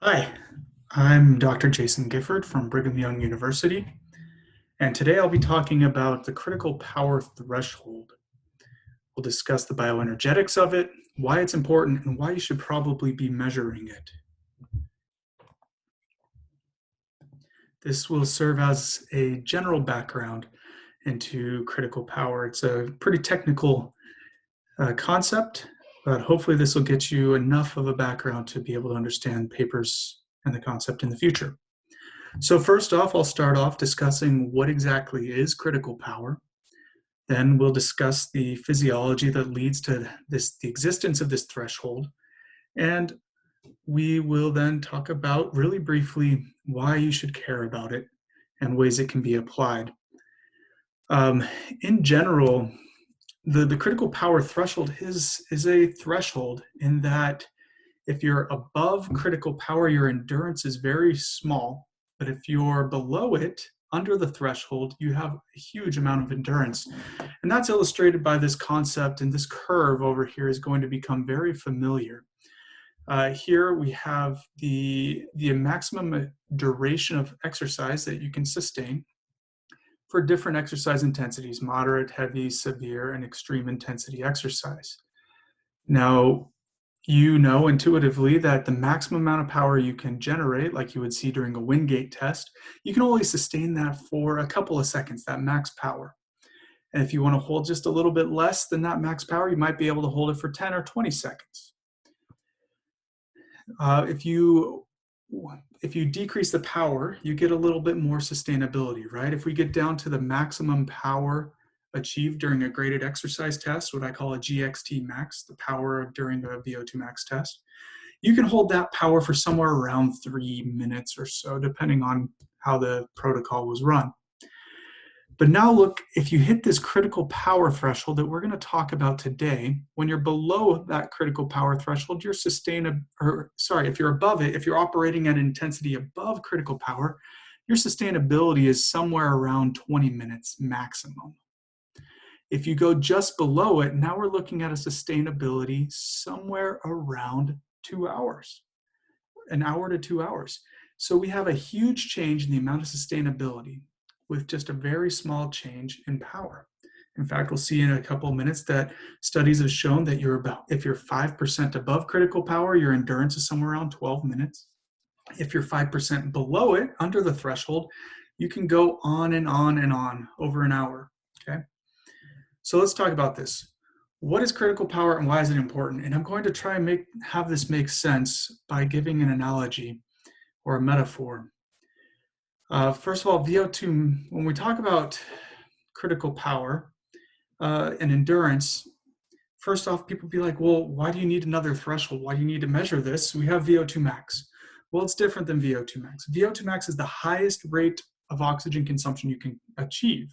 Hi, I'm Dr. Jason Gifford from Brigham Young University, and today I'll be talking about the critical power threshold. We'll discuss the bioenergetics of it, why it's important, and why you should probably be measuring it. This will serve as a general background into critical power. It's a pretty technical concept, but hopefully this will get you enough of a background to be able to understand papers and the concept in the future. So first off, I'll start off discussing what exactly is critical power. Then we'll discuss the physiology that leads to the existence of this threshold. And we will then talk about really briefly why you should care about it and ways it can be applied. Um, in general, the critical power threshold is a threshold in that if you're above critical power, your endurance is very small. But if you're below it, under the threshold, you have a huge amount of endurance. And that's illustrated by this concept, and this curve over here is going to become very familiar. Here we have the maximum duration of exercise that you can sustain for different exercise intensities: moderate, heavy, severe, and extreme intensity exercise. Now, you know intuitively that the maximum amount of power you can generate, like you would see during a Wingate test, you can only sustain that for a couple of seconds, that max power. And if you want to hold just a little bit less than that max power, you might be able to hold it for 10 or 20 seconds. If you decrease the power, you get a little bit more sustainability, right? If we get down to the maximum power achieved during a graded exercise test, what I call a GXT max, the power during a VO2 max test, you can hold that power for somewhere around 3 minutes or so, depending on how the protocol was run. But now look, if you hit this critical power threshold that we're going to talk about today, when you're below that critical power threshold, you're if you're above it, if you're operating at intensity above critical power, your sustainability is somewhere around 20 minutes maximum. If you go just below it, now we're looking at a sustainability somewhere around 2 hours, an hour to 2 hours. So we have a huge change in the amount of sustainability with just a very small change in power. In fact, we'll see in a couple of minutes that studies have shown that if you're 5% above critical power, your endurance is somewhere around 12 minutes. If you're 5% below it, under the threshold, you can go on and on and on over an hour, okay? So let's talk about this. What is critical power and why is it important? And I'm going to try and have this make sense by giving an analogy or a metaphor. First of all, VO2, when we talk about critical power and endurance, first off, people be like, well, why do you need another threshold? Why do you need to measure this? We have VO2 max. Well, it's different than VO2 max. VO2 max is the highest rate of oxygen consumption you can achieve,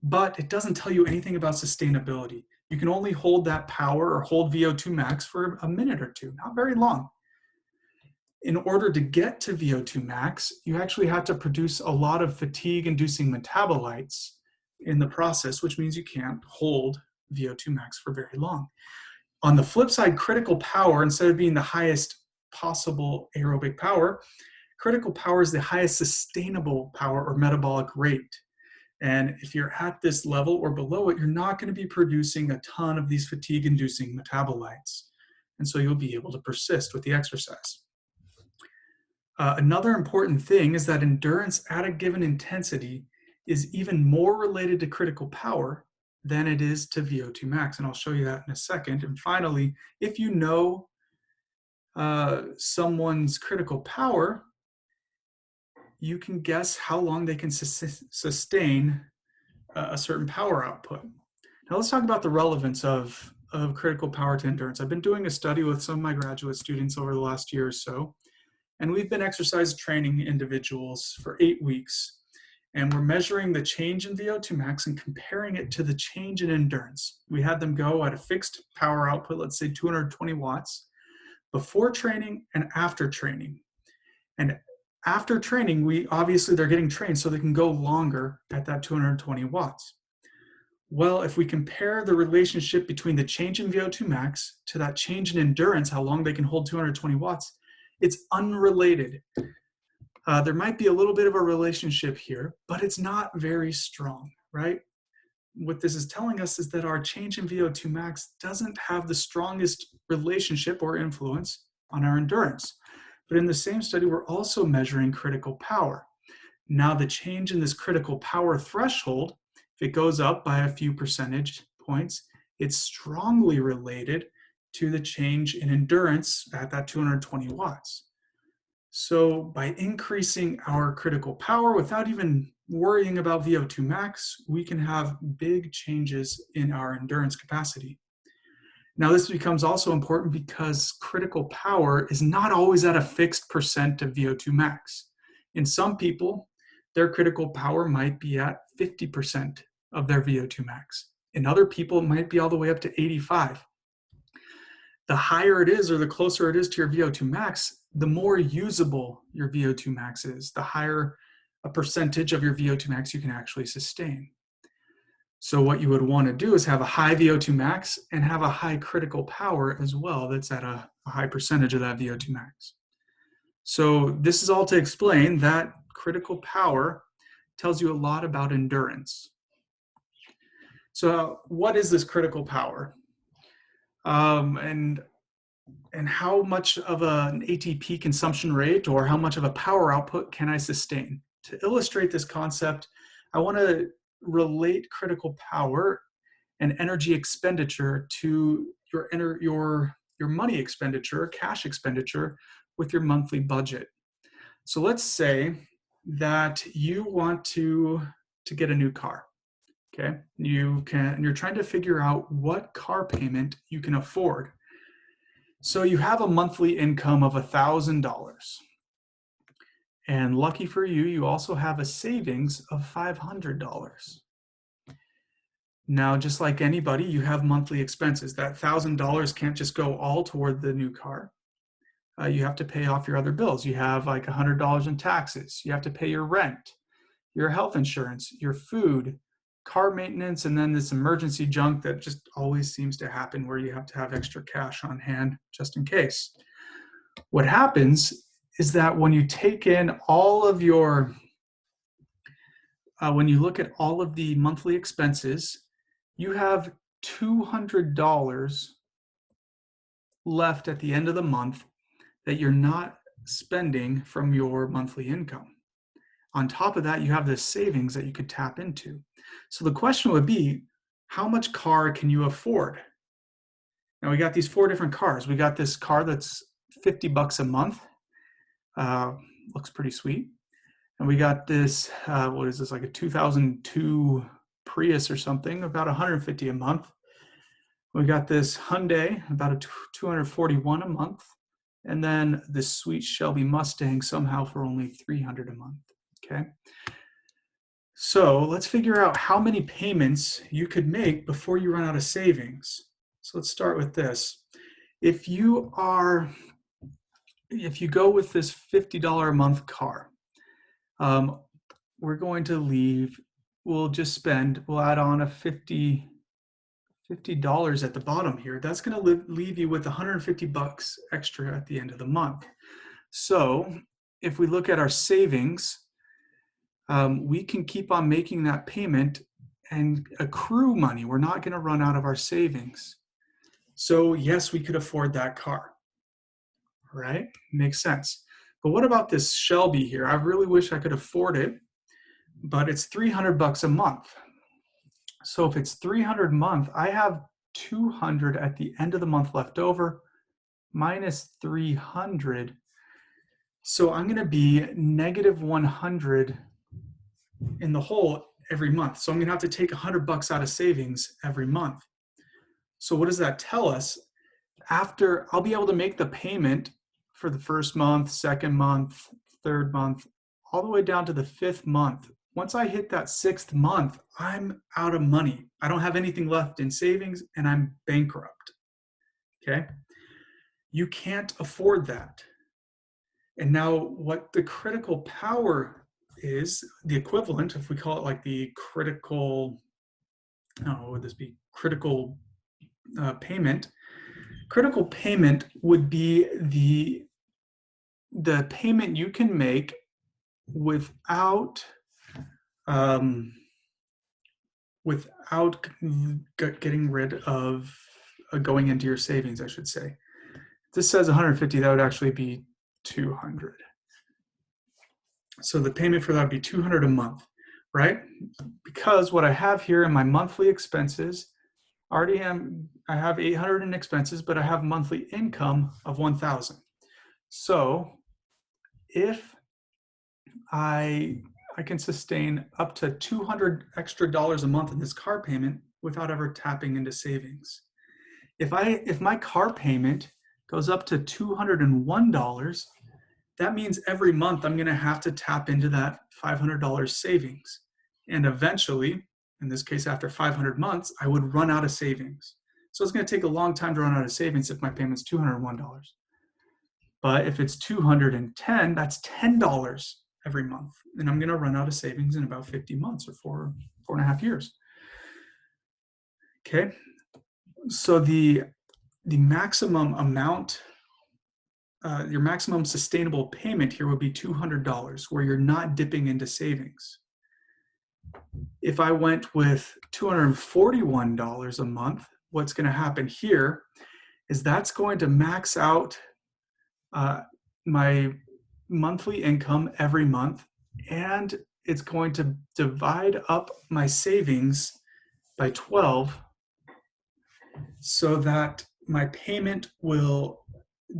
but it doesn't tell you anything about sustainability. You can only hold that power or hold VO2 max for a minute or two, not very long. In order to get to VO2 max, you actually have to produce a lot of fatigue-inducing metabolites in the process, which means you can't hold VO2 max for very long. On the flip side, critical power, instead of being the highest possible aerobic power, critical power is the highest sustainable power or metabolic rate. And if you're at this level or below it, you're not going to be producing a ton of these fatigue-inducing metabolites. And so you'll be able to persist with the exercise. Another important thing is that endurance at a given intensity is even more related to critical power than it is to VO2 max. And I'll show you that in a second. And finally, if you know someone's critical power, you can guess how long they can sustain a certain power output. Now let's talk about the relevance of critical power to endurance. I've been doing a study with some of my graduate students over the last year or so, and we've been exercise training individuals for 8 weeks. And we're measuring the change in VO2 max and comparing it to the change in endurance. We had them go at a fixed power output, let's say 220 watts, before training and after training. And after training, they're getting trained so they can go longer at that 220 watts. Well, if we compare the relationship between the change in VO2 max to that change in endurance, how long they can hold 220 watts, It's unrelated. There might be a little bit of a relationship here, but it's not very strong, right? What this is telling us is that our change in VO2 max doesn't have the strongest relationship or influence on our endurance. But in the same study, we're also measuring critical power. Now, the change in this critical power threshold, if it goes up by a few percentage points, it's strongly related to the change in endurance at that 220 watts. So by increasing our critical power without even worrying about VO2 max, we can have big changes in our endurance capacity. Now, this becomes also important because critical power is not always at a fixed percent of VO2 max. In some people, their critical power might be at 50% of their VO2 max. In other people, it might be all the way up to 85. The higher it is or the closer it is to your VO2 max, the more usable your VO2 max is, the higher a percentage of your VO2 max you can actually sustain. So what you would want to do is have a high VO2 max and have a high critical power as well that's at a high percentage of that VO2 max. So this is all to explain that critical power tells you a lot about endurance. So what is this critical power? And how much of an ATP consumption rate or how much of a power output can I sustain? To illustrate this concept, I want to relate critical power and energy expenditure to your money expenditure, cash expenditure with your monthly budget. So let's say that you want to get a new car. Okay, you're trying to figure out what car payment you can afford. So you have a monthly income of $1,000. And lucky for you, you also have a savings of $500. Now, just like anybody, you have monthly expenses. That $1,000 can't just go all toward the new car. You have to pay off your other bills. You have like $100 in taxes. You have to pay your rent, your health insurance, your food, car maintenance, and then this emergency junk that just always seems to happen where you have to have extra cash on hand just in case. What happens is that when you take in all of your, when you look at all of the monthly expenses, you have $200 left at the end of the month that you're not spending from your monthly income. On top of that, you have this savings that you could tap into. So the question would be, how much car can you afford? Now we got these 4 different cars. We got this car that's $50 a month. Looks pretty sweet. And we got this, what is this, like a 2002 Prius or something, about $150 a month. We got this Hyundai, about a $241 a month. And then this sweet Shelby Mustang somehow for only $300 a month, okay? So let's figure out how many payments you could make before you run out of savings. So let's start with this. If you go with this $50 a month car, we're going to leave, we'll add on a $50 at the bottom here. That's going to leave you with $150 extra at the end of the month. So if we look at our savings, we can keep on making that payment and accrue money. We're not going to run out of our savings. So yes, we could afford that car, right? Makes sense. But what about this Shelby here? I really wish I could afford it, but it's $300 a month. So if it's $300 a month, I have $200 at the end of the month left over, minus $300. So I'm going to be negative $100 in the hole every month. So I'm going to have to take $100 out of savings every month. So what does that tell us? After, I'll be able to make the payment for the first month, second month, third month, all the way down to the 5th month. Once I hit that 6th month, I'm out of money. I don't have anything left in savings and I'm bankrupt, okay? You can't afford that. And now what the critical power is, the equivalent, if we call it like the critical, what would this be? Critical payment. Critical payment would be the payment you can make without without getting rid of going into your savings, I should say. This says 150, that would actually be 200. So the payment for that would be 200 a month, right? Because what I have here in my monthly expenses, I have 800 in expenses, but I have monthly income of 1,000. So if I can sustain up to $200 extra a month in this car payment without ever tapping into savings. If my car payment goes up to $201, that means every month I'm going to have to tap into that $500 savings. And eventually, in this case, after 500 months, I would run out of savings. So it's going to take a long time to run out of savings if my payment's $201. But if it's 210, that's $10 every month. And I'm going to run out of savings in about 50 months or 4.5 years. Okay. So the maximum amount, your maximum sustainable payment here would be $200, where you're not dipping into savings. If I went with $241 a month, what's going to happen here is that's going to max out my monthly income every month, and it's going to divide up my savings by 12 so that my payment will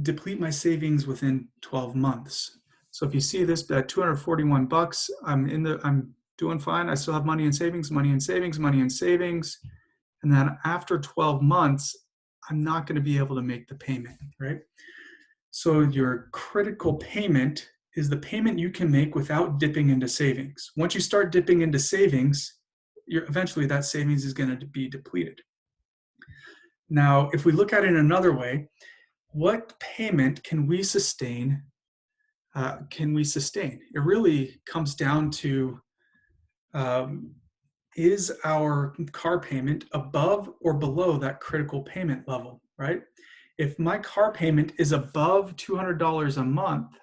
deplete my savings within 12 months. So if you see this at 241 bucks, I'm doing fine. I still have money in savings, money in savings, money in savings. And then after 12 months, I'm not going to be able to make the payment, right? So your critical payment is the payment you can make without dipping into savings. Once you start dipping into savings, eventually that savings is going to be depleted. Now, if we look at it in another way, what payment can we sustain? It really comes down to, is our car payment above or below that critical payment level, right? If my car payment is above $200 a month,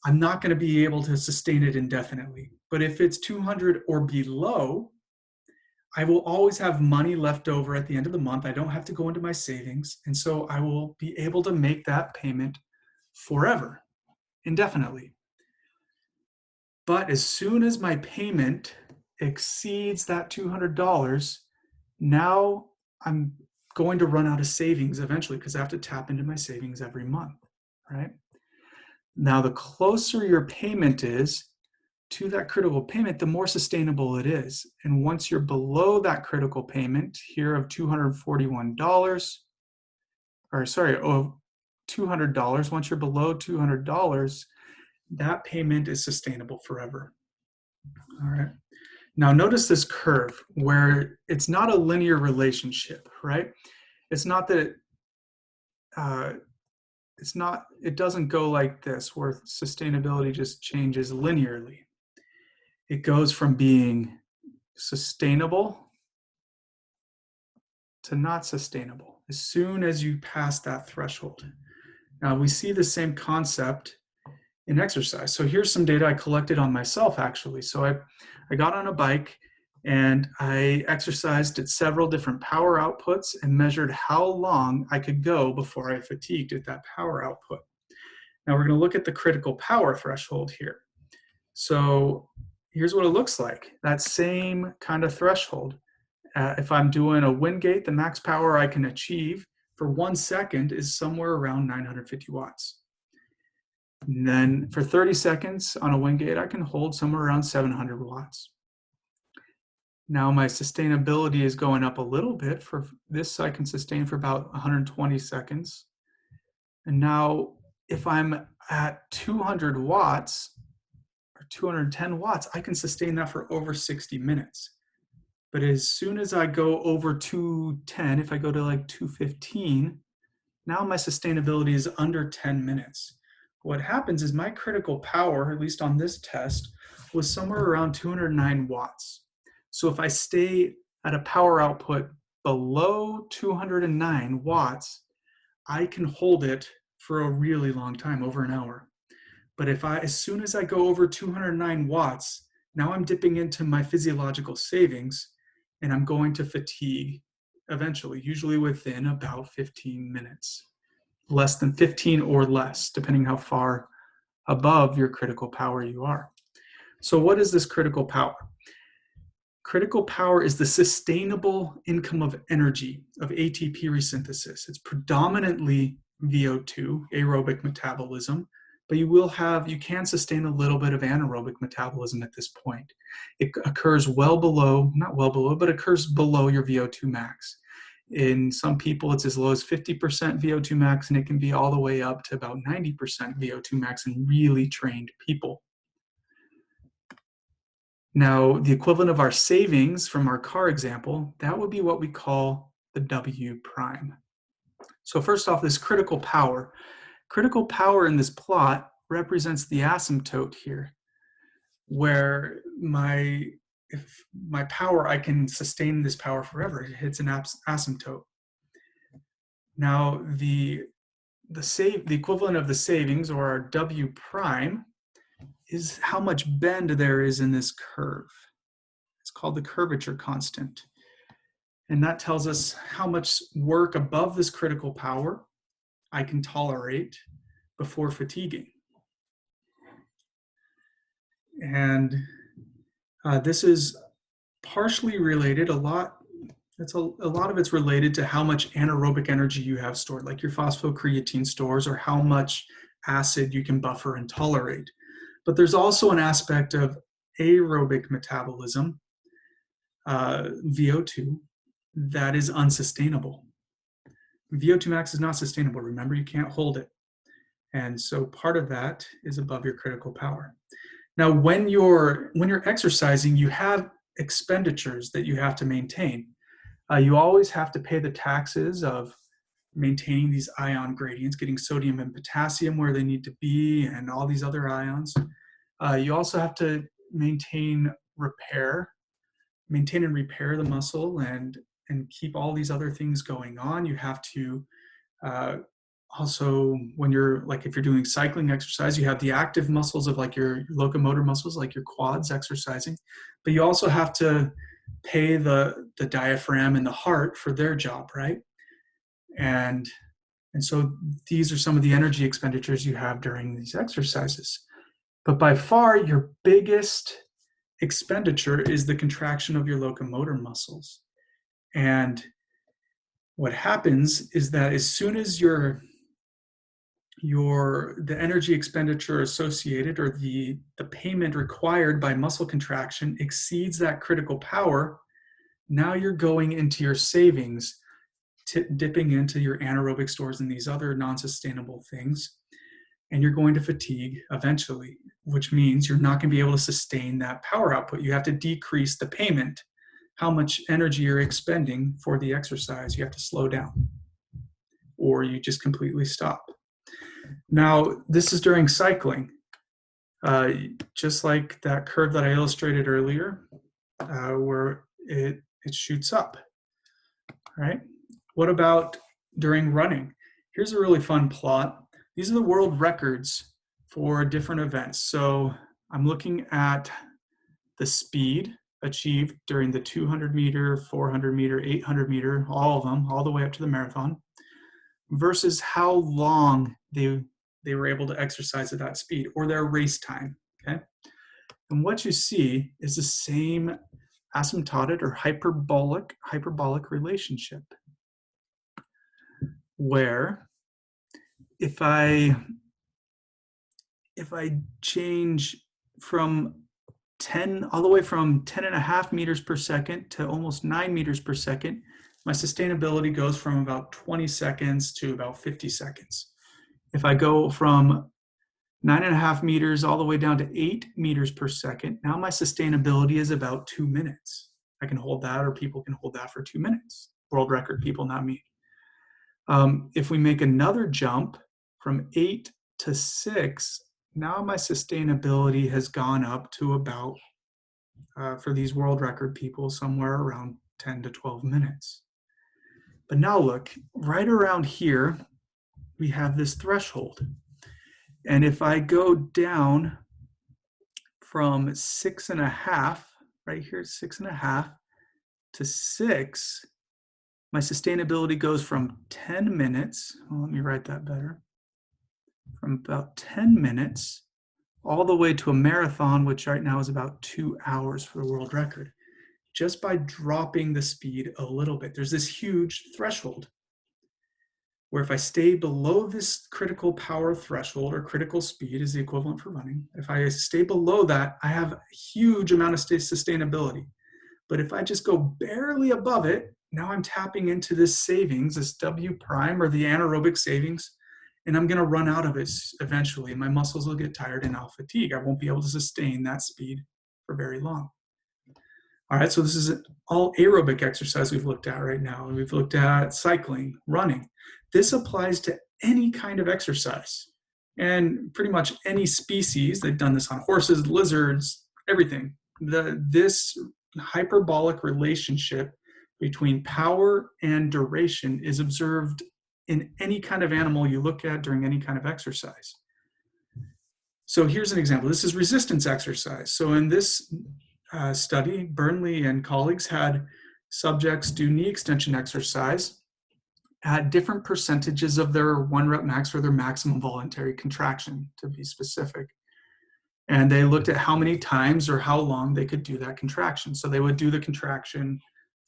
I'm not going to be able to sustain it indefinitely. But if it's 200 or below, I will always have money left over at the end of the month. I don't have to go into my savings. And so I will be able to make that payment forever, indefinitely. But as soon as my payment exceeds that $200, now I'm going to run out of savings eventually because I have to tap into my savings every month, right? Now, the closer your payment is to that critical payment, the more sustainable it is. And once you're below that critical payment here of $241, or sorry, $200, once you're below $200, that payment is sustainable forever. All right. Now notice this curve where it's not a linear relationship, right? It's not that it doesn't go like this where sustainability just changes linearly. It goes from being sustainable to not sustainable as soon as you pass that threshold. Now we see the same concept in exercise. So here's some data I collected on myself actually. So I got on a bike and I exercised at several different power outputs and measured how long I could go before I fatigued at that power output. Now we're going to look at the critical power threshold here. So here's what it looks like. That same kind of threshold. If I'm doing a wind gate, the max power I can achieve for 1 second is somewhere around 950 watts. And then for 30 seconds on a wind gate, I can hold somewhere around 700 watts. Now my sustainability is going up a little bit. For this, I can sustain for about 120 seconds. And now if I'm at 200 watts or 210 watts, I can sustain that for over 60 minutes. But as soon as I go over 210, if I go to like 215, now my sustainability is under 10 minutes. What happens is my critical power, at least on this test, was somewhere around 209 watts. So if I stay at a power output below 209 watts, I can hold it for a really long time, over an hour. But as soon as I go over 209 watts, now I'm dipping into my physiological savings and I'm going to fatigue eventually, usually within about 15 minutes, less than 15 or less, depending how far above your critical power you are. So what is this critical power? Critical power is the sustainable income of energy of ATP resynthesis. It's predominantly VO2, aerobic metabolism, but you can sustain a little bit of anaerobic metabolism at this point. It occurs well below, not well below, but occurs below your VO2 max. In some people, it's as low as 50% VO2 max, and it can be all the way up to about 90% VO2 max in really trained people. Now, the equivalent of our savings from our car example, that would be what we call the W prime. So first off, this critical power. Critical power in this plot represents the asymptote here, where if my power, I can sustain this power forever. It hits an asymptote. Now, the equivalent of the savings, or our W prime, is how much bend there is in this curve. It's called the curvature constant. And that tells us how much work above this critical power I can tolerate before fatiguing. And this is partially related, a lot of it's related to how much anaerobic energy you have stored, like your phosphocreatine stores, or how much acid you can buffer and tolerate. But there's also an aspect of aerobic metabolism, VO2, that is unsustainable. VO2 max is not sustainable. Remember, you can't hold it. And so part of that is above your critical power. Now, when you're exercising, you have expenditures that you have to maintain. You always have to pay the taxes of maintaining these ion gradients, getting sodium and potassium where they need to be, and all these other ions. You also have to maintain and repair the muscle and keep all these other things going on. You have to also, if you're doing cycling exercise, you have the active muscles of like your locomotor muscles, like your quads exercising, but you also have to pay the diaphragm and the heart for their job, right? And so these are some of the energy expenditures you have during these exercises. But by far, your biggest expenditure is the contraction of your locomotor muscles. And what happens is that as soon as the energy expenditure associated, or the payment required by muscle contraction, exceeds that critical power, now you're going into your savings, dipping into your anaerobic stores and these other non-sustainable things, and you're going to fatigue eventually, which means you're not going to be able to sustain that power output. You have to decrease the payment, how much energy you're expending for the exercise. You have to slow down, or you just completely stop. Now, this is during cycling. Just like that curve that I illustrated earlier, where it shoots up, right? What about during running? Here's a really fun plot. These are the world records for different events. So I'm looking at the speed achieved during the 200 meter, 400 meter, 800 meter, all of them, all the way up to the marathon, versus how long they were able to exercise at that speed, or their race time, okay? And what you see is the same asymptotic or hyperbolic relationship, where if I change from 10, all the way from 10.5 meters per second to almost 9 meters per second, my sustainability goes from about 20 seconds to about 50 seconds. If I go from 9.5 meters all the way down to 8 meters per second, now my sustainability is about 2 minutes. I can hold that, or people can hold that for 2 minutes. World record people, not me. If we make another jump from 8 to 6, now my sustainability has gone up to about, for these world record people, somewhere around 10 to 12 minutes. But now look, right around here, we have this threshold. And if I go down from 6.5, right here, 6.5 to 6, my sustainability goes from 10 minutes, well, let me write that better, from about 10 minutes all the way to a marathon, which right now is about 2 hours for the world record, just by dropping the speed a little bit. There's this huge threshold where if I stay below this critical power threshold, or critical speed is the equivalent for running, if I stay below that, I have a huge amount of sustainability. But if I just go barely above it, now I'm tapping into this savings, this W prime, or the anaerobic savings, and I'm going to run out of it eventually. My muscles will get tired and I'll fatigue. I won't be able to sustain that speed for very long. All right, so this is all aerobic exercise we've looked at right now. We've looked at cycling, running. This applies to any kind of exercise and pretty much any species. They've done this on horses, lizards, everything. This hyperbolic relationship between power and duration is observed in any kind of animal you look at during any kind of exercise. So here's an example. This is resistance exercise. So in this study, Burnley and colleagues had subjects do knee extension exercise at different percentages of their 1 rep max, or their maximum voluntary contraction, to be specific. And they looked at how many times or how long they could do that contraction. So they would do the contraction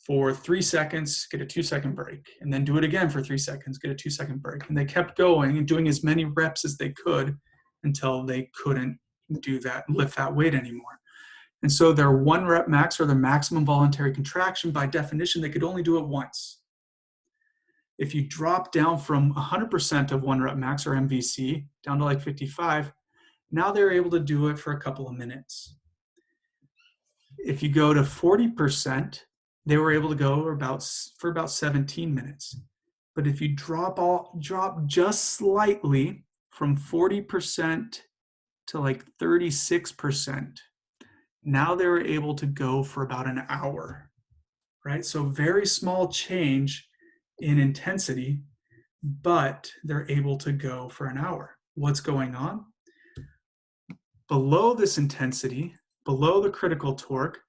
for 3 seconds, get a 2-second break, and then do it again for 3 seconds, get a 2-second break. And they kept going and doing as many reps as they could until they couldn't do that, lift that weight anymore. And so their 1 rep max, or their maximum voluntary contraction, by definition, they could only do it once. If you drop down from 100% of 1 rep max, or MVC, down to like 55, now they're able to do it for a couple of minutes. If you go to 40%, they were able to go for about 17 minutes. But if you drop just slightly from 40% to like 36%, now they were able to go for about an hour, right? So very small change in intensity, but they're able to go for an hour. What's going on? Below this intensity, below the critical torque,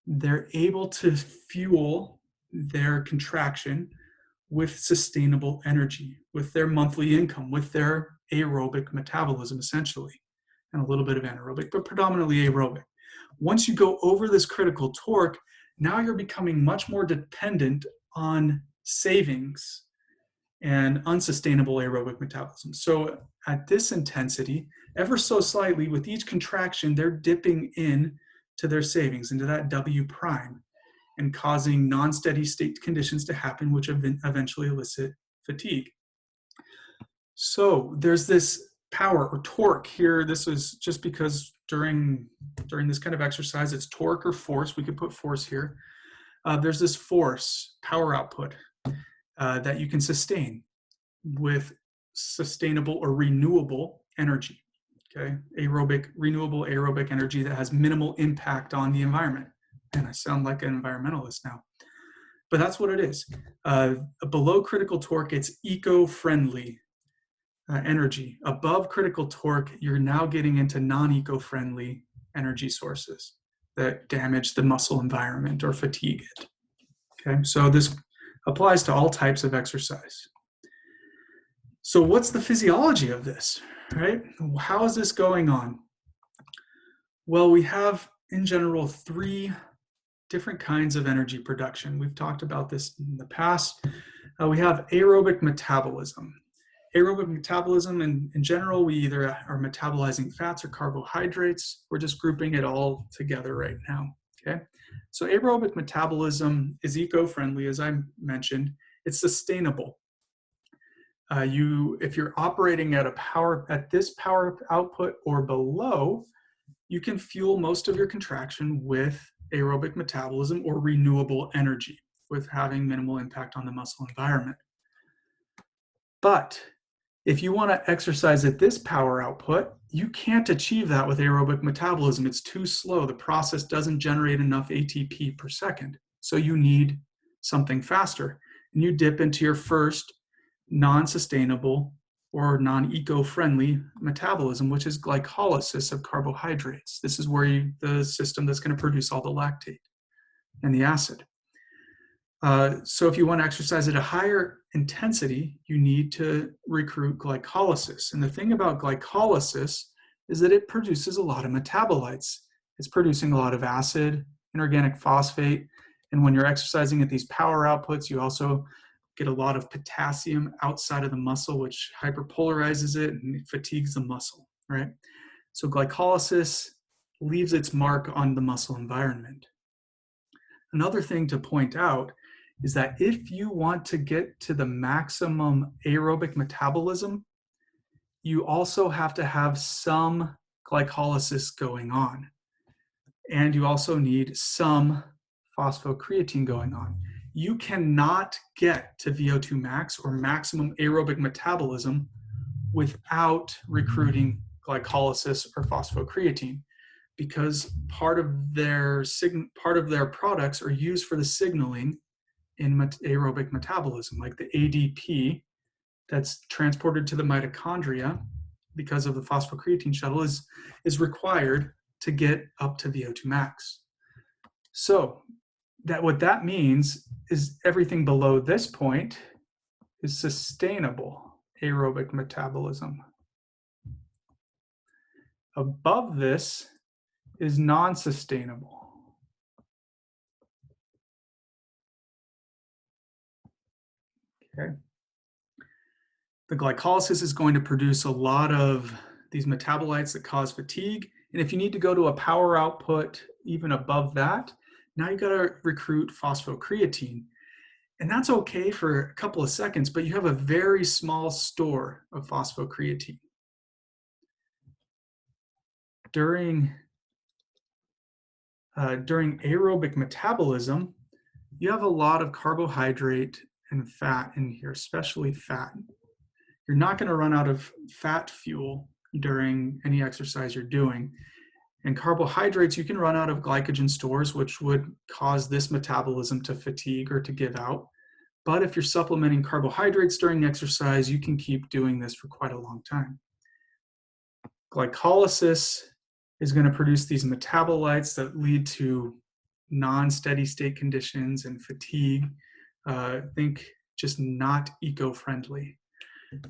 they're able to fuel their contraction with sustainable energy, with their monthly income, with their aerobic metabolism, essentially, and a little bit of anaerobic, but predominantly aerobic. Once you go over this critical torque, now you're becoming much more dependent on savings and unsustainable aerobic metabolism. So at this intensity, ever so slightly, with each contraction, they're dipping in to their savings, into that W prime, and causing non-steady state conditions to happen, which eventually elicit fatigue. So there's this power or torque here. This is just because during this kind of exercise, it's torque or force. We could put force here. There's this force, power output, that you can sustain with sustainable or renewable energy. Okay, renewable aerobic energy that has minimal impact on the environment. And I sound like an environmentalist now, but that's what it is. Below critical torque, it's eco-friendly energy. Above critical torque, you're now getting into non-eco-friendly energy sources that damage the muscle environment or fatigue it. Okay, so this applies to all types of exercise. So what's the physiology of this, right? How is this going on? Well, we have, in general, 3 different kinds of energy production. We've talked about this in the past. We have aerobic metabolism. Aerobic metabolism, in general, we either are metabolizing fats or carbohydrates. We're just grouping it all together right now, okay? So aerobic metabolism is eco-friendly, as I mentioned. It's sustainable. If you're operating at this power output or below, you can fuel most of your contraction with aerobic metabolism or renewable energy, with having minimal impact on the muscle environment. But if you want to exercise at this power output, you can't achieve that with aerobic metabolism. It's too slow. The process doesn't generate enough ATP per second. So you need something faster. And you dip into your first non-sustainable or non-eco-friendly metabolism, which is glycolysis of carbohydrates. This is where the system that's going to produce all the lactate and the acid. So if you want to exercise at a higher intensity, you need to recruit glycolysis. And the thing about glycolysis is that it produces a lot of metabolites. It's producing a lot of acid, inorganic phosphate, and when you're exercising at these power outputs, you also get a lot of potassium outside of the muscle, which hyperpolarizes it and fatigues the muscle, right? So glycolysis leaves its mark on the muscle environment. Another thing to point out is that if you want to get to the maximum aerobic metabolism, you also have to have some glycolysis going on. And you also need some phosphocreatine going on. You cannot get to VO2 max or maximum aerobic metabolism without recruiting glycolysis or phosphocreatine, because part of their products are used for the signaling in aerobic metabolism, like the ADP that's transported to the mitochondria because of the phosphocreatine shuttle is required to get up to VO2 max. So what that means is everything below this point is sustainable aerobic metabolism. Above this is non-sustainable. Okay. The glycolysis is going to produce a lot of these metabolites that cause fatigue. And if you need to go to a power output even above that, now you got to recruit phosphocreatine. And that's okay for a couple of seconds, but you have a very small store of phosphocreatine. During aerobic metabolism, you have a lot of carbohydrate and fat in here, especially fat. You're not going to run out of fat fuel during any exercise you're doing. And carbohydrates, you can run out of glycogen stores, which would cause this metabolism to fatigue or to give out. But if you're supplementing carbohydrates during exercise, you can keep doing this for quite a long time. Glycolysis is going to produce these metabolites that lead to non-steady state conditions and fatigue. Think just not eco-friendly.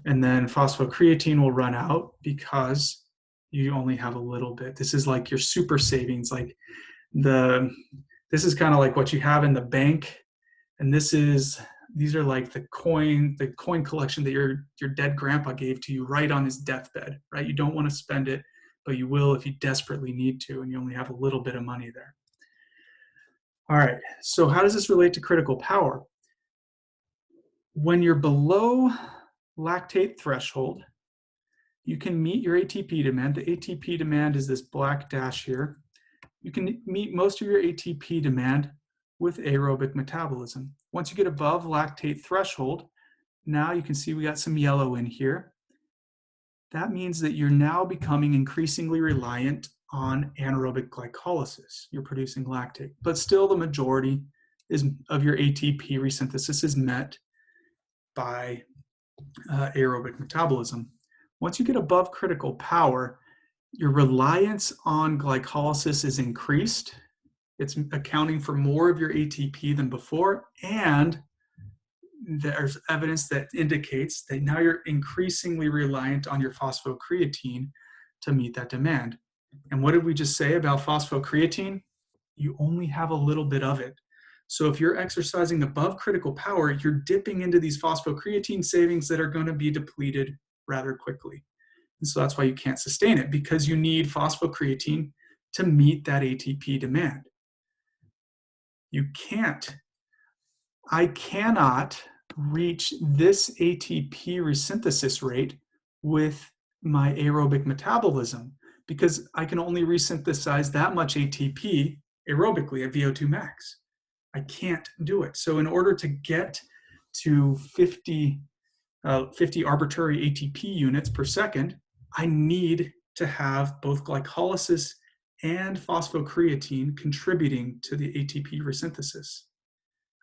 And then phosphocreatine will run out because you only have a little bit. This is like your super savings. This is kind of like what you have in the bank. And these are like the coin collection that your dead grandpa gave to you right on his deathbed, right? You don't want to spend it, but you will if you desperately need to, and you only have a little bit of money there. All right, so how does this relate to critical power? When you're below lactate threshold, you can meet your ATP demand. The ATP demand is this black dash here. You can meet most of your ATP demand with aerobic metabolism. Once you get above lactate threshold, now you can see we got some yellow in here. That means that you're now becoming increasingly reliant on anaerobic glycolysis. You're producing lactate, but still the majority of your ATP resynthesis is met by aerobic metabolism. Once you get above critical power, your reliance on glycolysis is increased. It's accounting for more of your ATP than before, and there's evidence that indicates that now you're increasingly reliant on your phosphocreatine to meet that demand. And what did we just say about phosphocreatine? You only have a little bit of it. So if you're exercising above critical power, you're dipping into these phosphocreatine savings that are going to be depleted rather quickly. And so that's why you can't sustain it, because you need phosphocreatine to meet that ATP demand. I cannot reach this ATP resynthesis rate with my aerobic metabolism, because I can only resynthesize that much ATP aerobically at VO2 max. I can't do it. So in order to get to 50 arbitrary ATP units per second, I need to have both glycolysis and phosphocreatine contributing to the ATP resynthesis.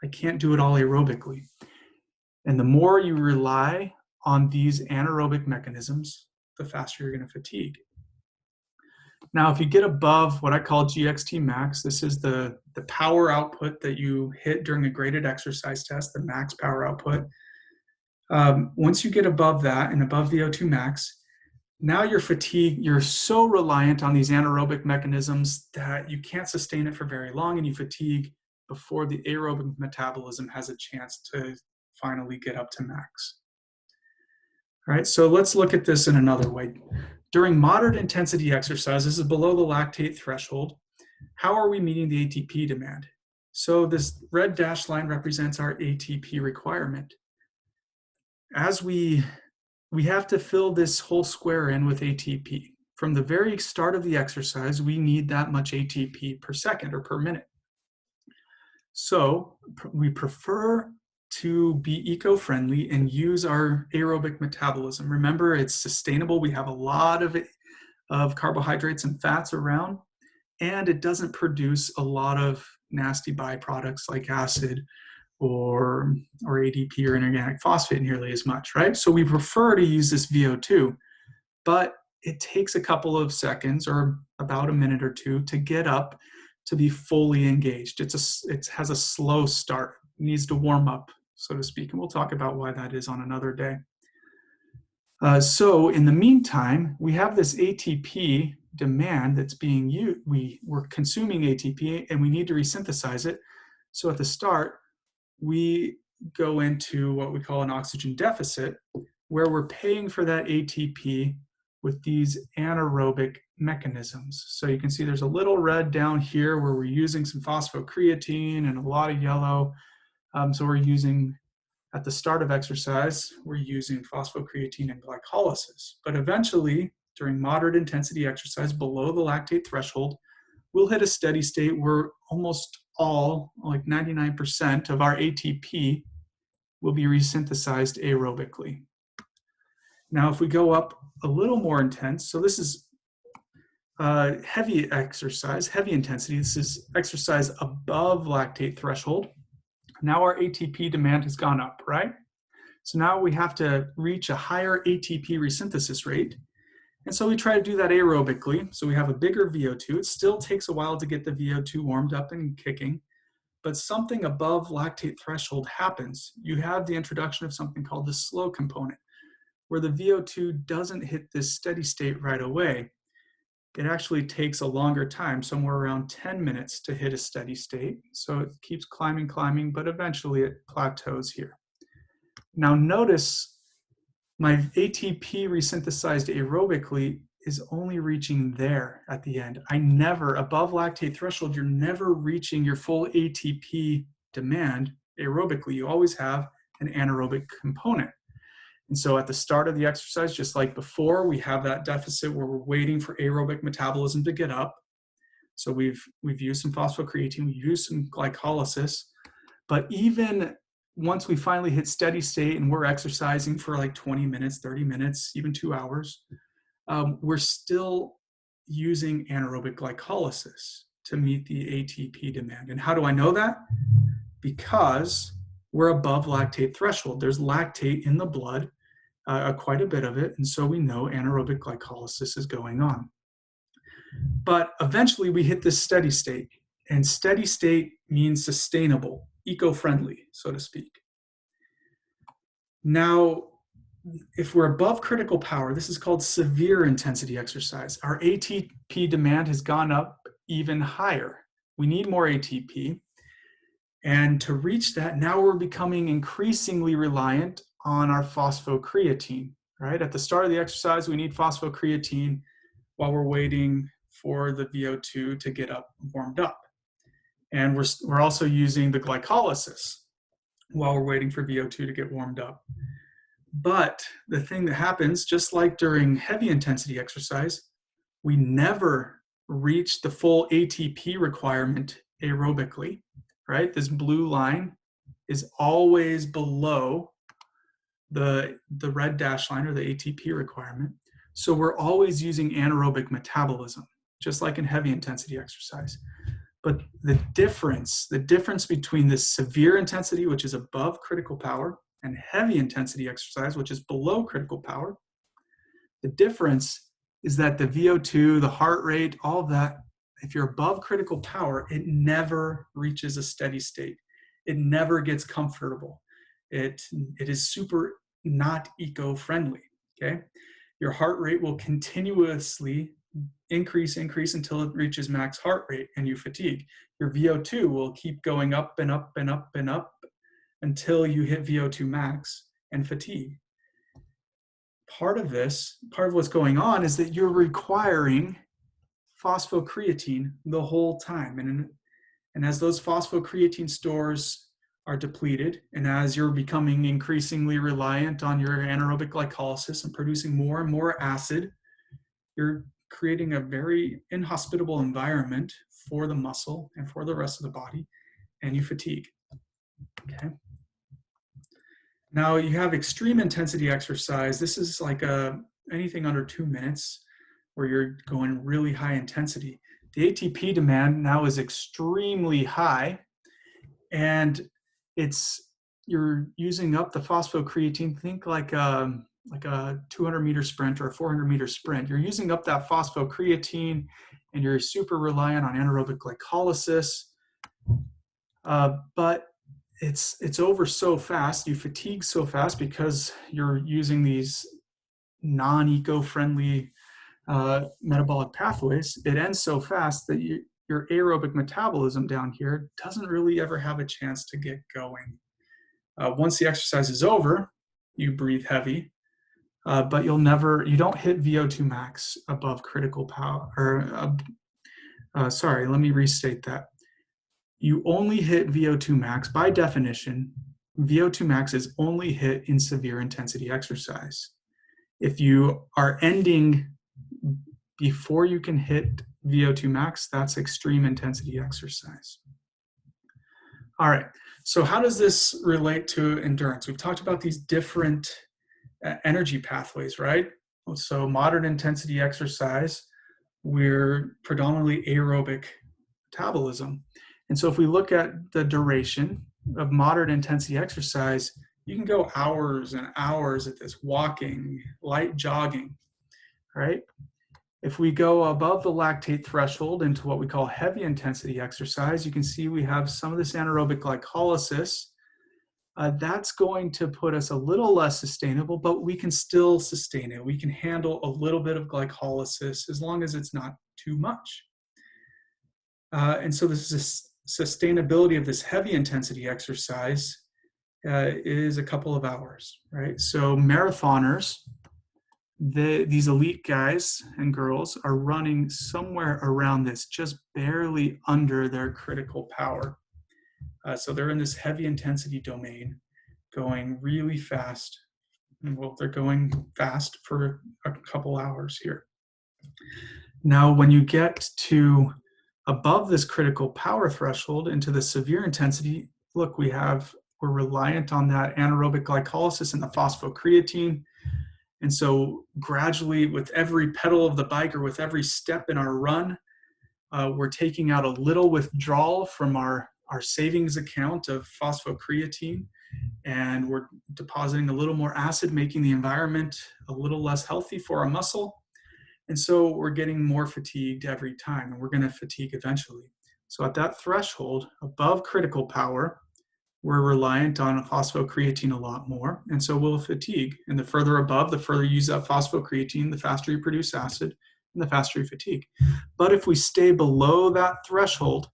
I can't do it all aerobically. And the more you rely on these anaerobic mechanisms, the faster you're going to fatigue. Now, if you get above what I call GXT max, this is the power output that you hit during a graded exercise test, the max power output. Once you get above that and above VO2 max, now your fatigue, you're so reliant on these anaerobic mechanisms that you can't sustain it for very long, and you fatigue before the aerobic metabolism has a chance to finally get up to max. All right, so let's look at this in another way. During moderate intensity exercise, this is below the lactate threshold, how are we meeting the ATP demand? So this red dashed line represents our ATP requirement. As we have to fill this whole square in with ATP. From the very start of the exercise, we need that much ATP per second or per minute. So we prefer to be eco-friendly and use our aerobic metabolism. Remember, it's sustainable. We have a lot of carbohydrates and fats around, and it doesn't produce a lot of nasty byproducts like acid or ADP or inorganic phosphate nearly as much, right? So we prefer to use this VO2, but it takes a couple of seconds or about a minute or two to get up to be fully engaged. It has a slow start. It needs to warm up, so to speak, and we'll talk about why that is on another day. So in the meantime, we have this ATP demand that's being used. We're consuming ATP and we need to resynthesize it. So at the start, we go into what we call an oxygen deficit, where we're paying for that ATP with these anaerobic mechanisms. So you can see there's a little red down here where we're using some phosphocreatine and a lot of yellow. So we're using, at the start of exercise, we're using phosphocreatine and glycolysis. But eventually, during moderate intensity exercise below the lactate threshold, we'll hit a steady state where almost all, like 99% of our ATP will be resynthesized aerobically. Now, if we go up a little more intense, so this is heavy exercise, heavy intensity. This is exercise above lactate threshold. Now our ATP demand has gone up, right? So now we have to reach a higher ATP resynthesis rate. And so we try to do that aerobically. So we have a bigger VO2. It still takes a while to get the VO2 warmed up and kicking, but something above lactate threshold happens. You have the introduction of something called the slow component, where the VO2 doesn't hit this steady state right away. It actually takes a longer time, somewhere around 10 minutes to hit a steady state. So it keeps climbing, but eventually it plateaus here. Now notice my ATP resynthesized aerobically is only reaching there at the end. Above lactate threshold, you're never reaching your full ATP demand aerobically. You always have an anaerobic component. And so at the start of the exercise, just like before, we have that deficit where we're waiting for aerobic metabolism to get up. So we've used some phosphocreatine, we've used some glycolysis, but even once we finally hit steady state and we're exercising for like 20 minutes, 30 minutes, even 2 hours, we're still using anaerobic glycolysis to meet the ATP demand. And how do I know that? Because we're above lactate threshold. There's lactate in the blood, quite a bit of it, and so we know anaerobic glycolysis is going on. But eventually we hit this steady state, and steady state means sustainable, eco-friendly, so to speak. Now, if we're above critical power, this is called severe intensity exercise. Our ATP demand has gone up even higher. We need more ATP. And to reach that, now we're becoming increasingly reliant on our phosphocreatine, right? At the start of the exercise, we need phosphocreatine while we're waiting for the VO2 to get up, warmed up. And we're also using the glycolysis while we're waiting for VO2 to get warmed up. But the thing that happens, just like during heavy intensity exercise, we never reach the full ATP requirement aerobically, right? This blue line is always below the red dash line, or the ATP requirement. So we're always using anaerobic metabolism, just like in heavy intensity exercise. But the difference between this severe intensity, which is above critical power, and heavy intensity exercise, which is below critical power, the difference is that the VO2, the heart rate, all of that, if you're above critical power, it never reaches a steady state. It never gets comfortable. It is super not eco-friendly, okay? Your heart rate will continuously increase until it reaches max heart rate and you fatigue. Your VO2 will keep going up and up and up and up until you hit VO2 max and fatigue. Part of what's going on is that you're requiring phosphocreatine the whole time. And as those phosphocreatine stores are depleted, and as you're becoming increasingly reliant on your anaerobic glycolysis and producing more and more acid, you're creating a very inhospitable environment for the muscle and for the rest of the body, and you fatigue. Okay. Now you have extreme intensity exercise. This is like anything under 2 minutes where you're going really high intensity. The ATP demand now is extremely high, and you're using up the phosphocreatine. Think like a 200-meter sprint or a 400-meter sprint. You're using up that phosphocreatine, and you're super reliant on anaerobic glycolysis. But it's over so fast, you fatigue so fast because you're using these non-eco-friendly metabolic pathways. It ends so fast that your aerobic metabolism down here doesn't really ever have a chance to get going. Once the exercise is over, you breathe heavy, but you don't hit VO2 max above critical power. Sorry, let me restate that. You only hit VO2 max, by definition, VO2 max is only hit in severe intensity exercise. If you are ending before you can hit VO2 max, that's extreme intensity exercise. All right, so how does this relate to endurance? We've talked about these different energy pathways, right? So moderate intensity exercise, we're predominantly aerobic metabolism. And so if we look at the duration of moderate intensity exercise, you can go hours and hours at this, walking, light jogging, right? If we go above the lactate threshold into what we call heavy intensity exercise, you can see we have some of this anaerobic glycolysis. That's going to put us a little less sustainable, but we can still sustain it. We can handle a little bit of glycolysis as long as it's not too much. And so this is sustainability of this heavy intensity exercise is a couple of hours, right? So marathoners, these elite guys and girls are running somewhere around this, just barely under their critical power. So they're in this heavy intensity domain, going really fast. Well, they're going fast for a couple hours here. Now, when you get to above this critical power threshold into the severe intensity, look, we're reliant on that anaerobic glycolysis and the phosphocreatine. And so gradually, with every pedal of the bike or with every step in our run, we're taking out a little withdrawal from our savings account of phosphocreatine, and we're depositing a little more acid, making the environment a little less healthy for our muscle. And so we're getting more fatigued every time, and we're going to fatigue eventually. So at that threshold, above critical power, we're reliant on phosphocreatine a lot more, and so we'll fatigue. And the further above, the further you use that phosphocreatine, the faster you produce acid, and the faster you fatigue. But if we stay below that threshold,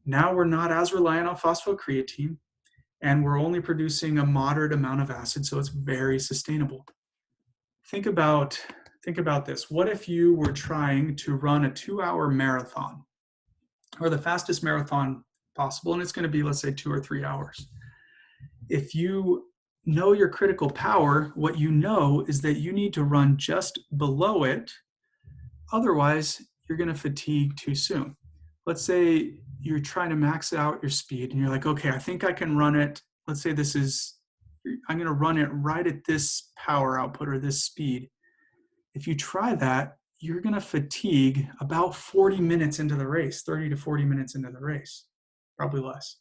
now we're not as reliant on phosphocreatine, and we're only producing a moderate amount of acid, so it's very sustainable. Think about this. What if you were trying to run a 2-hour marathon, or the fastest marathon possible, and it's going to be, let's say, 2 or 3 hours. If you know your critical power, what you know is that you need to run just below it, otherwise you're going to fatigue too soon. Let's say you're trying to max out your speed, and you're like, okay, I think I can run it. Let's say I'm going to run it right at this power output or this speed. If you try that, you're going to fatigue about 40 minutes into the race, 30 to 40 minutes into the race, probably less.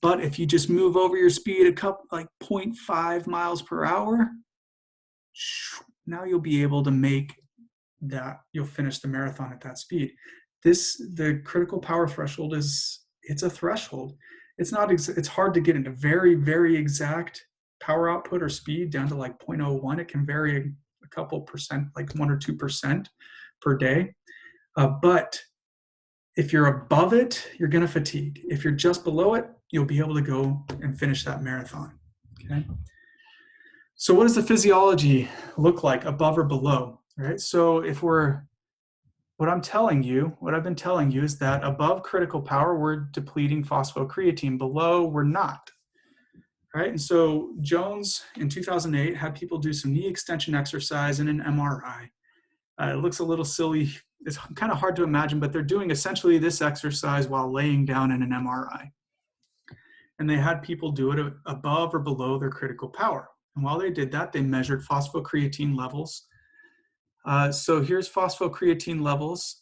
But if you just move over your speed a couple, like 0.5 miles per hour, now you'll be able to make that, you'll finish the marathon at that speed. The critical power threshold it's a threshold. It's hard to get into very, very exact power output or speed down to like 0.01. It can vary a couple percent, like 1 or 2% per day. But if you're above it, you're going to fatigue. If you're just below it, you'll be able to go and finish that marathon. Okay. So what does the physiology look like above or below? Right. So what I've been telling you is that above critical power, we're depleting phosphocreatine. Below, we're not. Right. And so Jones in 2008 had people do some knee extension exercise in an MRI. It looks a little silly. It's kind of hard to imagine, but they're doing essentially this exercise while laying down in an MRI. And they had people do it above or below their critical power. And while they did that, they measured phosphocreatine levels. So here's phosphocreatine levels,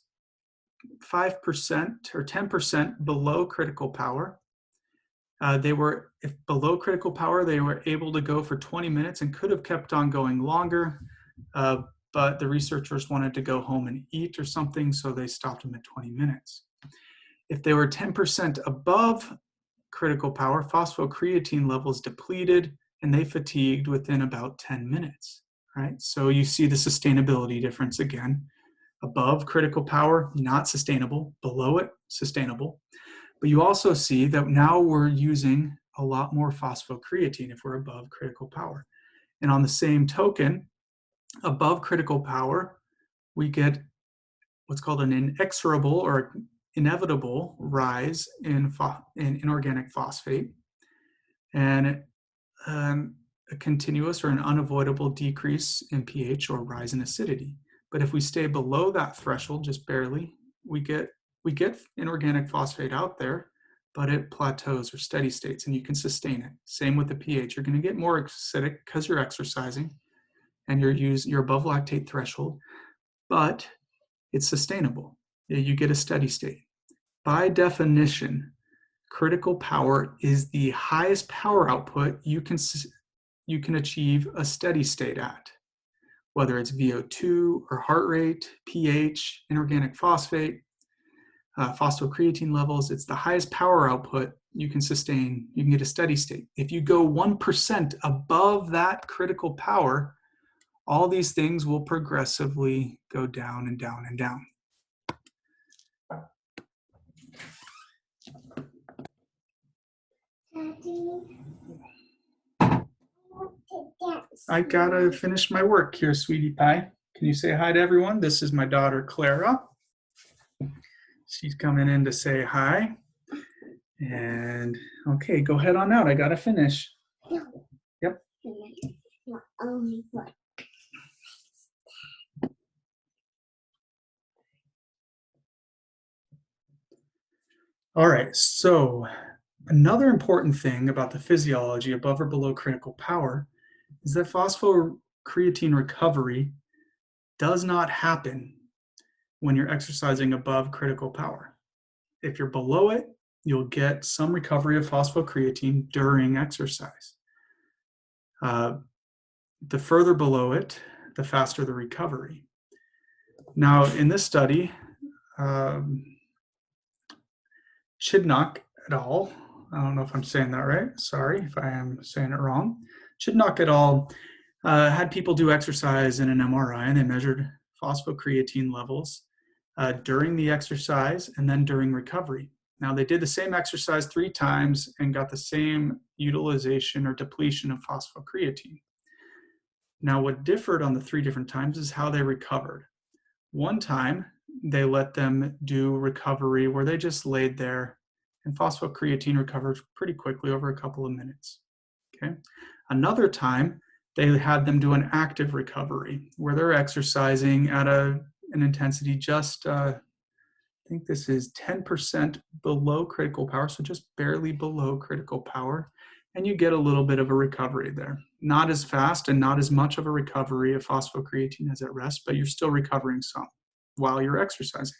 5% or 10% below critical power. If below critical power, they were able to go for 20 minutes and could have kept on going longer. But the researchers wanted to go home and eat or something, so they stopped them at 20 minutes. If they were 10% above critical power, phosphocreatine levels depleted, and they fatigued within about 10 minutes, right? So you see the sustainability difference again. Above critical power, not sustainable. Below it, sustainable. But you also see that now we're using a lot more phosphocreatine if we're above critical power. And on the same token, above critical power, we get what's called an inexorable or inevitable rise in inorganic phosphate and a continuous or an unavoidable decrease in pH or rise in acidity. But if we stay below that threshold, just barely, we get inorganic phosphate out there, but it plateaus or steady states and you can sustain it. Same with the pH. You're going to get more acidic because you're exercising and you're above lactate threshold, but it's sustainable. You get a steady state. By definition, critical power is the highest power output you can achieve a steady state at, whether it's VO2 or heart rate, pH, inorganic phosphate, phosphocreatine levels. It's the highest power output you can sustain. You can get a steady state. If you go 1% above that critical power, all these things will progressively go down and down and down. I gotta finish my work here, sweetie pie. Can you say hi to everyone? This is my daughter, Clara. She's coming in to say hi. And okay, go ahead on out. I gotta finish. No. Yep. Only one. All right, so another important thing about the physiology above or below critical power is that phosphocreatine recovery does not happen when you're exercising above critical power. If you're below it, you'll get some recovery of phosphocreatine during exercise. The further below it, the faster the recovery. Now, in this study, Chidnock et al., I don't know if I'm saying that right, sorry if I am saying it wrong. Chidnock et al. Had people do exercise in an MRI and they measured phosphocreatine levels during the exercise and then during recovery. Now they did the same exercise 3 times and got the same utilization or depletion of phosphocreatine. Now what differed on the 3 different times is how they recovered. One time they let them do recovery where they just laid there and phosphocreatine recovers pretty quickly over a couple of minutes. Okay. Another time they had them do an active recovery where they're exercising at an intensity just, I think this is 10% below critical power, so just barely below critical power, and you get a little bit of a recovery there. Not as fast and not as much of a recovery of phosphocreatine as at rest, but you're still recovering some while you're exercising.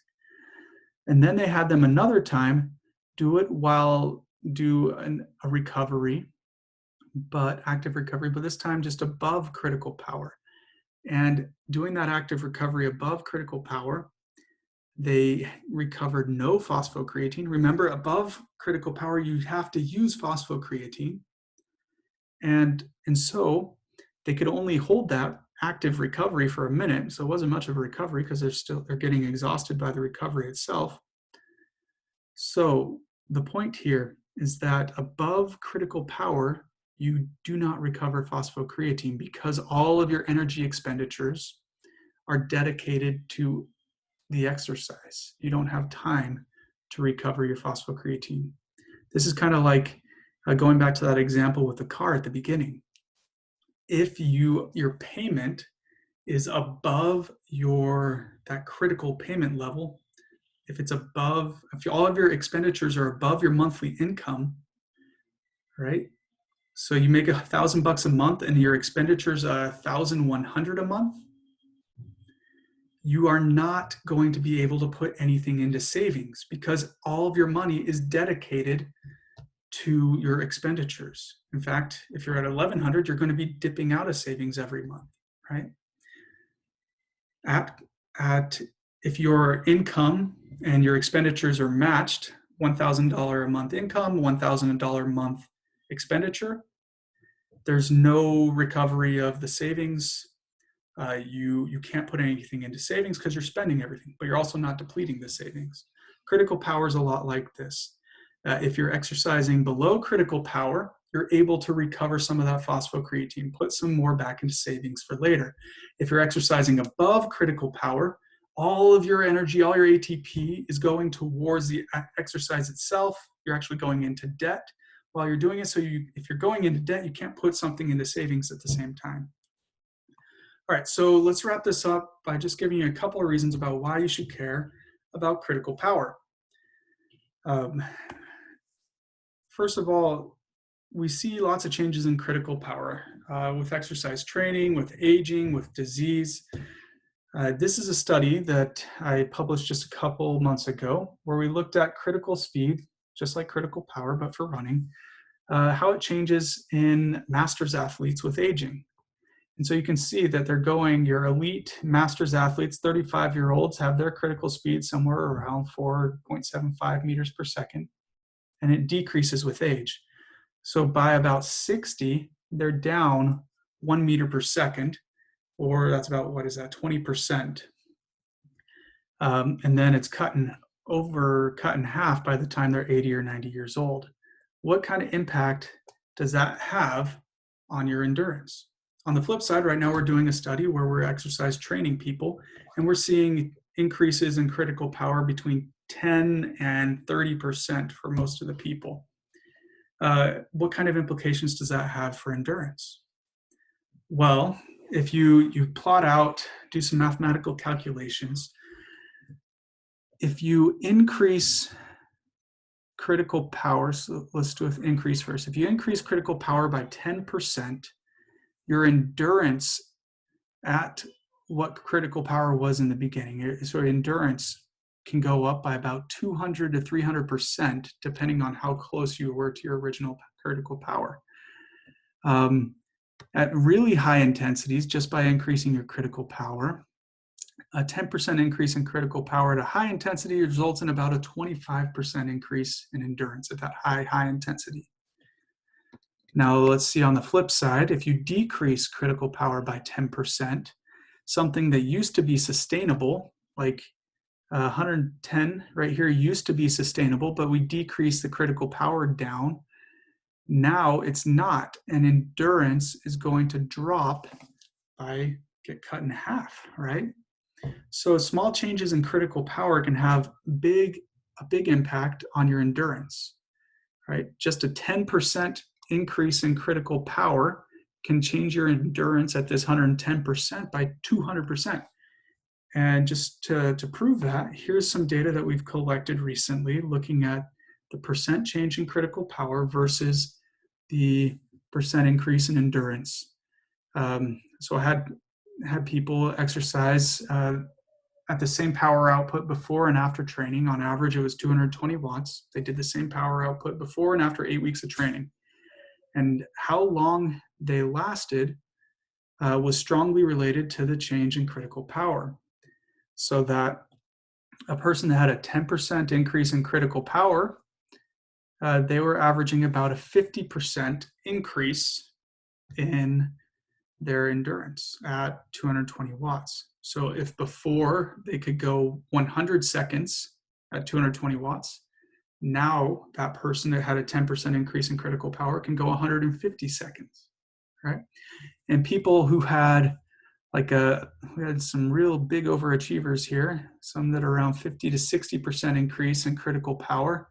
And then they had them another time do it while do a recovery, but active recovery, but this time just above critical power. And doing that active recovery above critical power, they recovered no phosphocreatine. Remember, above critical power, you have to use phosphocreatine. And so they could only hold that active recovery for a minute. So it wasn't much of a recovery because they're getting exhausted by the recovery itself. So the point here is that above critical power, you do not recover phosphocreatine because all of your energy expenditures are dedicated to the exercise. You don't have time to recover your phosphocreatine. This is kind of like going back to that example with the car at the beginning. If your payment is above that critical payment level, if all of your expenditures are above your monthly income, right? So you make $1,000 a month and your expenditures are 1,100 a month, you are not going to be able to put anything into savings because all of your money is dedicated to your expenditures. In fact, if you're at 1,100, you're going to be dipping out of savings every month, right? If your income and your expenditures are matched, $1,000 a month income, $1,000 a month expenditure, there's no recovery of the savings. You can't put anything into savings because you're spending everything, but you're also not depleting the savings. Critical power is a lot like this. If you're exercising below critical power, you're able to recover some of that phosphocreatine, put some more back into savings for later. If you're exercising above critical power, all of your energy, all your ATP is going towards the exercise itself. You're actually going into debt while you're doing it. So if you're going into debt, you can't put something into savings at the same time. All right, so let's wrap this up by just giving you a couple of reasons about why you should care about critical power. First of all, we see lots of changes in critical power with exercise training, with aging, with disease. This is a study that I published just a couple months ago where we looked at critical speed, just like critical power, but for running, how it changes in masters athletes with aging. And so you can see that your elite masters athletes, 35-year-olds, have their critical speed somewhere around 4.75 meters per second, and it decreases with age. So by about 60, they're down 1 meter per second, or that's about, 20%. And then it's cut in half by the time they're 80 or 90 years old. What kind of impact does that have on your endurance? On the flip side, right now we're doing a study where we're exercise training people, and we're seeing increases in critical power between 10 and 30% for most of the people. What kind of implications does that have for endurance? Well, if you plot out, do some mathematical calculations, if you increase critical power, so let's do an increase first. If you increase critical power by 10%, your endurance at what critical power was in the beginning, so endurance can go up by about 200 to 300%, depending on how close you were to your original critical power. At really high intensities, just by increasing your critical power, a 10% increase in critical power at a high intensity results in about a 25% increase in endurance at that high intensity. Now let's see on the flip side, if you decrease critical power by 10%, something that used to be sustainable, like 110 right here used to be sustainable, but we decrease the critical power down. Now it's not, and endurance is going to drop get cut in half, right? So small changes in critical power can have a big impact on your endurance, right? Just a 10% increase in critical power can change your endurance at this 110% by 200%. And just to prove that, here's some data that we've collected recently looking at the percent change in critical power versus the percent increase in endurance. So I had people exercise at the same power output before and after training. On average, it was 220 watts. They did the same power output before and after 8 weeks of training. And how long they lasted was strongly related to the change in critical power. So that a person that had a 10% increase in critical power, they were averaging about a 50% increase in their endurance at 220 watts. So if before they could go 100 seconds at 220 watts, now that person that had a 10% increase in critical power can go 150 seconds, right? And people who had we had some real big overachievers here, some that are around 50 to 60% increase in critical power.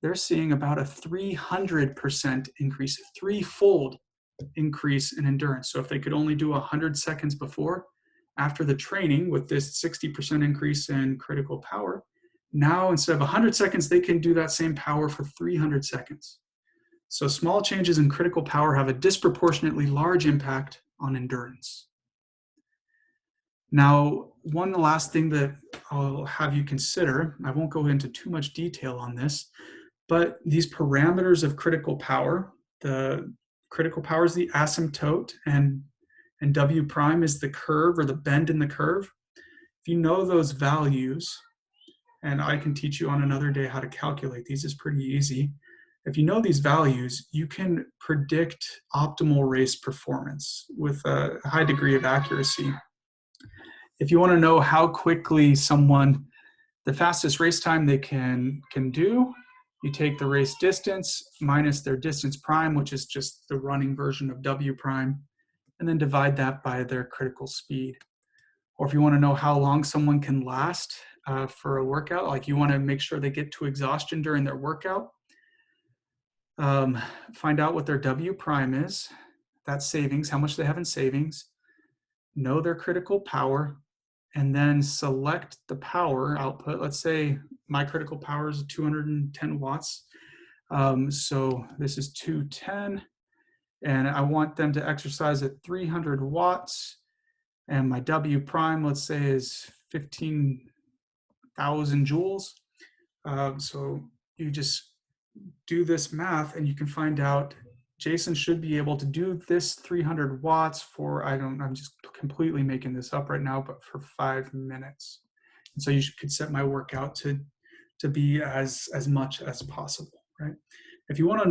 They're seeing about a 300% increase, threefold increase in endurance. So if they could only do 100 seconds before, after the training with this 60% increase in critical power, now instead of 100 seconds, they can do that same power for 300 seconds. So small changes in critical power have a disproportionately large impact on endurance. Now, one last thing that I'll have you consider, I won't go into too much detail on this, but these parameters of critical power, the critical power is the asymptote, and W prime is the curve or the bend in the curve. If you know those values, and I can teach you on another day how to calculate these, it's pretty easy. If you know these values, you can predict optimal race performance with a high degree of accuracy. If you want to know how quickly someone, the fastest race time they can do, you take the race distance minus their distance prime, which is just the running version of W prime, and then divide that by their critical speed. Or if you want to know how long someone can last for a workout, like you want to make sure they get to exhaustion during their workout, find out what their W prime is, that's savings, how much they have in savings, know their critical power, and then select the power output. Let's say my critical power is 210 watts. So this is 210, and I want them to exercise at 300 watts. And my W prime, let's say, is 15,000 joules. So you just do this math and you can find out Jason should be able to do this 300 watts for, I'm just completely making this up right now, but for 5 minutes. And so you could set my workout to be as much as possible, right? If you want to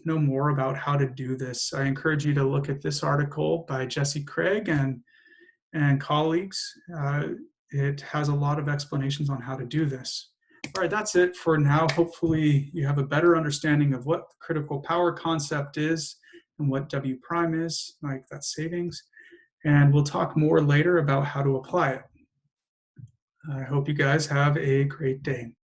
know more about how to do this, I encourage you to look at this article by Jesse Craig and colleagues. It has a lot of explanations on how to do this. All right, that's it for now. Hopefully you have a better understanding of what the critical power concept is and what W prime is, like that savings. And we'll talk more later about how to apply it. I hope you guys have a great day.